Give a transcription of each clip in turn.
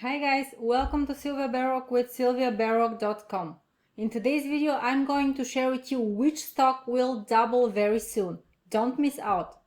Hi guys, welcome to Sylvia Baroque with sylviabaroque.com. In today's video, I'm going to share with you which stock will double very soon. Don't miss out.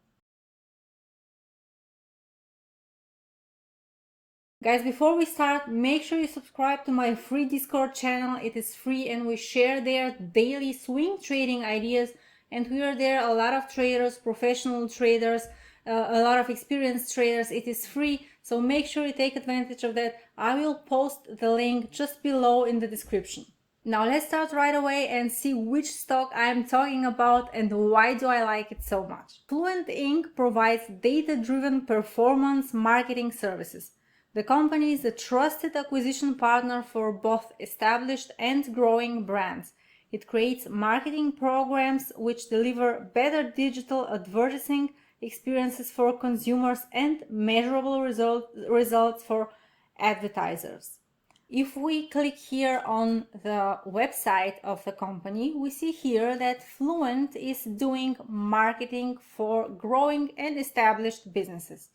Guys, before we start, make sure you subscribe to my free Discord channel. It is free and we share there daily swing trading ideas, and we are there a lot of traders, professional traders, a lot of experienced traders. It is free, so make sure you take advantage of that. I will post the link just below in the description. Now let's start right away and see which stock I'm talking about and why do I like it so much. Fluent Inc. provides data-driven performance marketing services. The company is a trusted acquisition partner for both established and growing brands. It creates marketing programs which deliver better digital advertising experiences for consumers and measurable results for advertisers. If we click here on the website of the company, we see here that Fluent is doing marketing for growing and established businesses.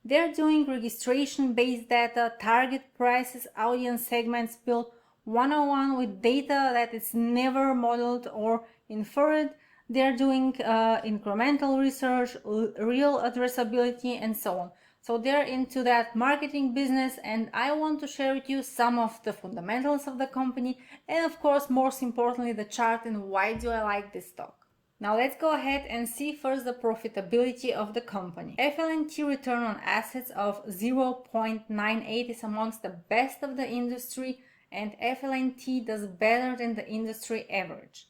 They're doing registration-based data, target prices, audience segments built one-on-one with data that is never modeled or inferred. They're doing incremental research, real addressability, and so on. So they're into that marketing business, and I want to share with you some of the fundamentals of the company, and of course, most importantly, the chart and why do I like this stock. Now let's go ahead and see first the profitability of the company. FLNT return on assets of 0.98 is amongst the best of the industry, and FLNT does better than the industry average.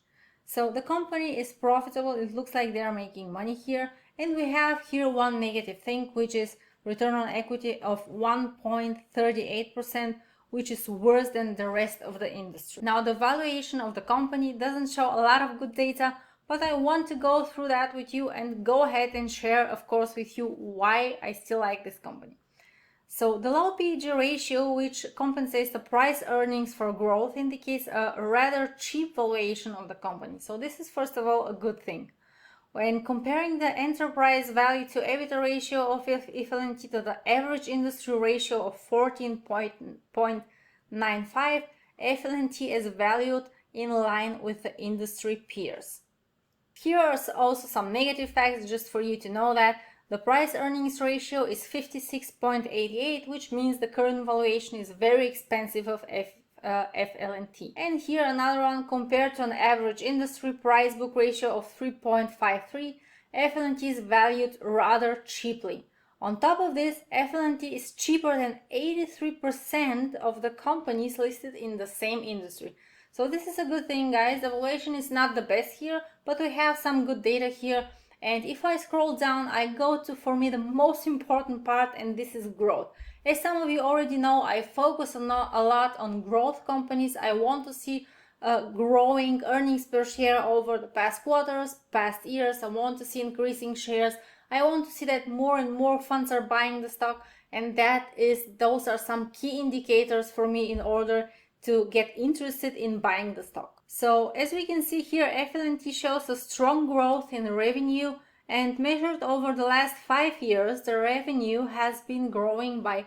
So the company is profitable. It looks like they are making money here, and we have here one negative thing, which is return on equity of 1.38%, which is worse than the rest of the industry. Now the valuation of the company doesn't show a lot of good data, but I want to go through that with you and go ahead and share, of course, with you why I still like this company. So the low PEG ratio, which compensates the price earnings for growth, indicates a rather cheap valuation of the company. So this is first of all a good thing. When comparing the enterprise value to EBITDA ratio of FLNT to the average industry ratio of 14.95, FLNT is valued in line with the industry peers. Here are also some negative facts just for you to know that the price earnings ratio is 56.88, which means the current valuation is very expensive of FLNT. And here another one, compared to an average industry price book ratio of 3.53, FLNT is valued rather cheaply. On top of this, FLNT is cheaper than 83% of the companies listed in the same industry. So this is a good thing, guys. The valuation is not the best here, but we have some good data here. And if I scroll down, I go to, for me, the most important part, and this is growth. As some of you already know, I focus a lot on growth companies. I want to see growing earnings per share over the past quarters, past years. I want to see increasing shares. I want to see that more and more funds are buying the stock, and those are some key indicators for me in order to get interested in buying the stock. So as we can see here, FLNT shows a strong growth in revenue, and measured over the last 5 years, the revenue has been growing by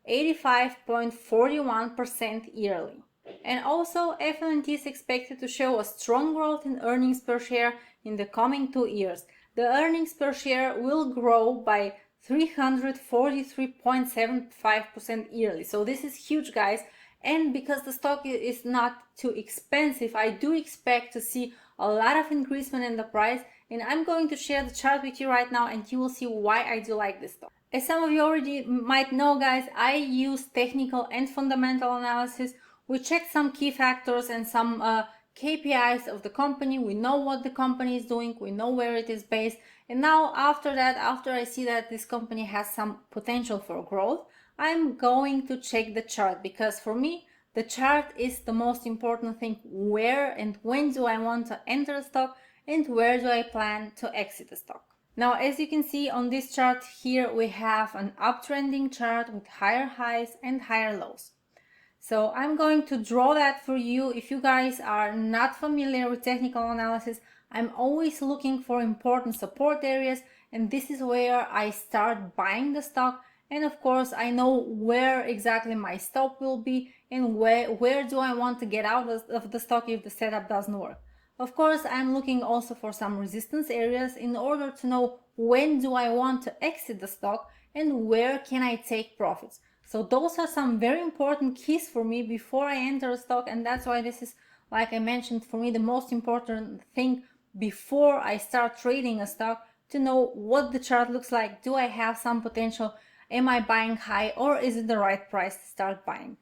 85.41% yearly. And also, FLNT is expected to show a strong growth in earnings per share in the coming 2 years. The earnings per share will grow by 343.75% yearly. So this is huge, guys. And because the stock is not too expensive, I do expect to see a lot of increasement in the price. And I'm going to share the chart with you right now, and you will see why I do like this stock. As some of you already might know, guys, I use technical and fundamental analysis. We check some key factors and some KPIs of the company. We know what the company is doing. We know where it is based. And now after I see that this company has some potential for growth, I'm going to check the chart, because for me, the chart is the most important thing. Where and when do I want to enter the stock, and where do I plan to exit the stock? Now, as you can see on this chart here, we have an uptrending chart with higher highs and higher lows. So I'm going to draw that for you. If you guys are not familiar with technical analysis, I'm always looking for important support areas, and this is where I start buying the stock. And of course, I know where exactly my stop will be and where do I want to get out of the stock if the setup doesn't work. Of course, I'm looking also for some resistance areas in order to know when do I want to exit the stock and where can I take profits. So those are some very important keys for me before I enter a stock, and that's why this is, like I mentioned, for me the most important thing before I start trading a stock, to know what the chart looks like. Do I have some potential? Am I buying high, or is it the right price to start buying?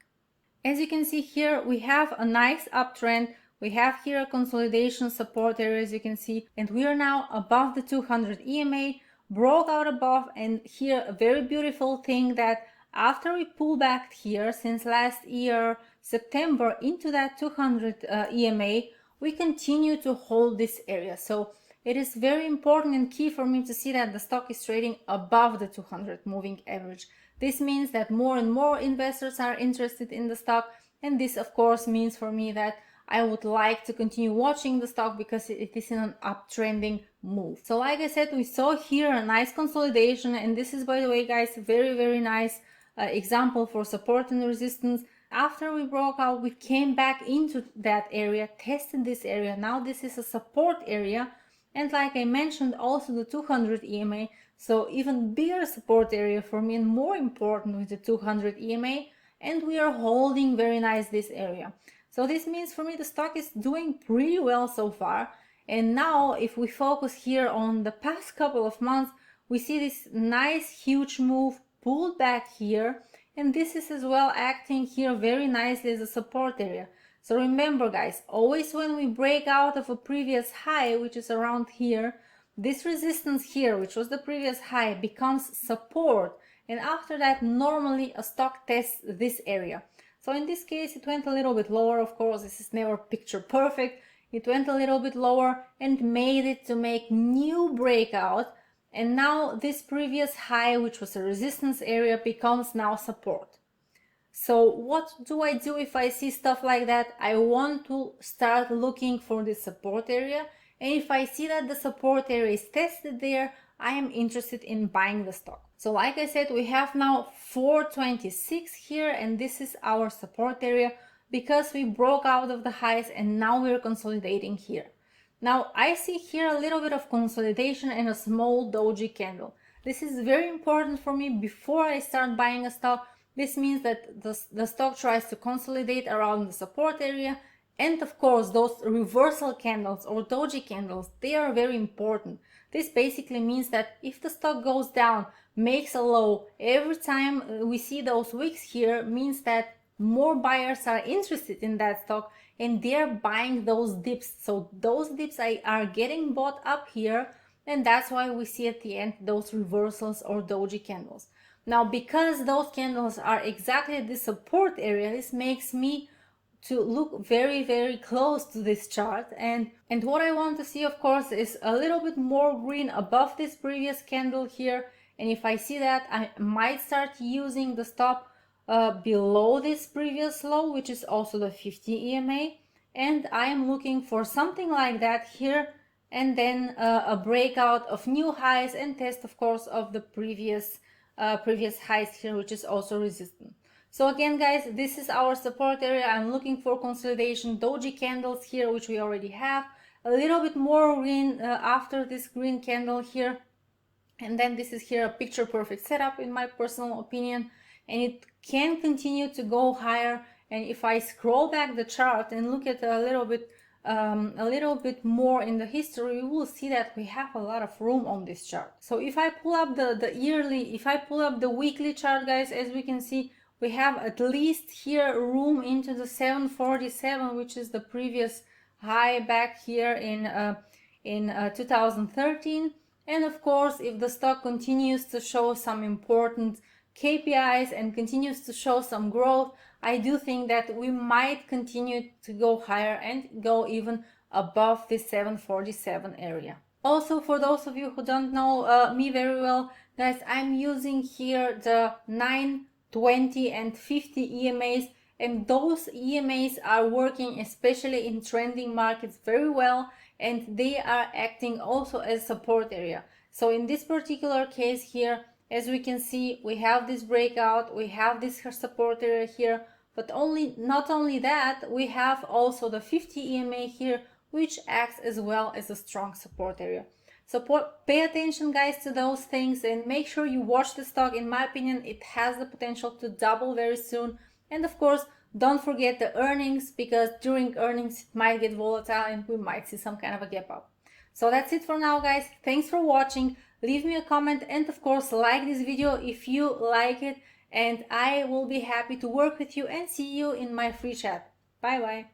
As you can see here, we have a nice uptrend. We have here a consolidation support area, as you can see, and we are now above the 200 EMA, broke out above, and here a very beautiful thing that after we pull back here since last year, September, into that 200 EMA, we continue to hold this area. So it is very important and key for me to see that the stock is trading above the 200 moving average. This means that more and more investors are interested in the stock, and this of course means for me that I would like to continue watching the stock because it is in an uptrending move. So like I said, we saw here a nice consolidation, and this is, by the way guys, very nice example for support and resistance. After we broke out, we came back into that area, tested this area. Now this is a support area, and like I mentioned, also the 200 EMA, so even bigger support area for me and more important with the 200 EMA, and we are holding very nice this area. So this means for me the stock is doing pretty well so far. And now if we focus here on the past couple of months, we see this nice huge move pulled back here, and this is as well acting here very nicely as a support area. So remember guys, always when we break out of a previous high, which is around here, this resistance here, which was the previous high, becomes support, and after that normally a stock tests this area. So in this case it went a little bit lower. Of course, this is never picture perfect. It went a little bit lower and made it to make new breakout, and now this previous high, which was a resistance area, becomes now support. So what do I do if I see stuff like that? I want to start looking for the support area, and if I see that the support area is tested there, I am interested in buying the stock. So like I said, we have now 426 here, and this is our support area because we broke out of the highs and now we're consolidating here. Now I see here a little bit of consolidation and a small doji candle. This is very important for me before I start buying a stock. This means that the stock tries to consolidate around the support area, and of course those reversal candles or doji candles, they are very important. This basically means that if the stock goes down, makes a low, every time we see those wicks here, means that more buyers are interested in that stock and they're buying those dips. So those dips are getting bought up here, and that's why we see at the end those reversals or doji candles. Now because those candles are exactly the support area, this makes me to look very close to this chart, and what I want to see of course is a little bit more green above this previous candle here, and if I see that, I might start using the stop below this previous low, which is also the 50 EMA, and I am looking for something like that here, and then a breakout of new highs and test of course of the previous highs here, which is also resistant. So again guys, this is our support area. I'm looking for consolidation, doji candles here, which we already have, a little bit more green after this green candle here, and then this is here a picture perfect setup in my personal opinion, and it can continue to go higher. And if I scroll back the chart and look at a little bit more in the history, we will see that we have a lot of room on this chart. So if I pull up the yearly, if I pull up the weekly chart guys, as we can see, we have at least here room into the 747, which is the previous high back here in 2013. And of course, if the stock continues to show some important KPIs and continues to show some growth, I do think that we might continue to go higher and go even above the 747 area. Also, for those of you who don't know me very well, guys, I'm using here the 9, 20 and 50 EMAs, and those EMAs are working especially in trending markets very well, and they are acting also as support area. So in this particular case here, As we can see, we have this breakout, we have this support area here, but not only that, we have also the 50 EMA here, which acts as well as a strong support area. So pay attention, guys, to those things, and make sure you watch the stock. In my opinion, it has the potential to double very soon. And of course, don't forget the earnings, because during earnings it might get volatile and we might see some kind of a gap up. So that's it for now, guys. Thanks for watching. Leave me a comment, and of course like this video if you like it, and I will be happy to work with you and see you in my free chat. Bye bye.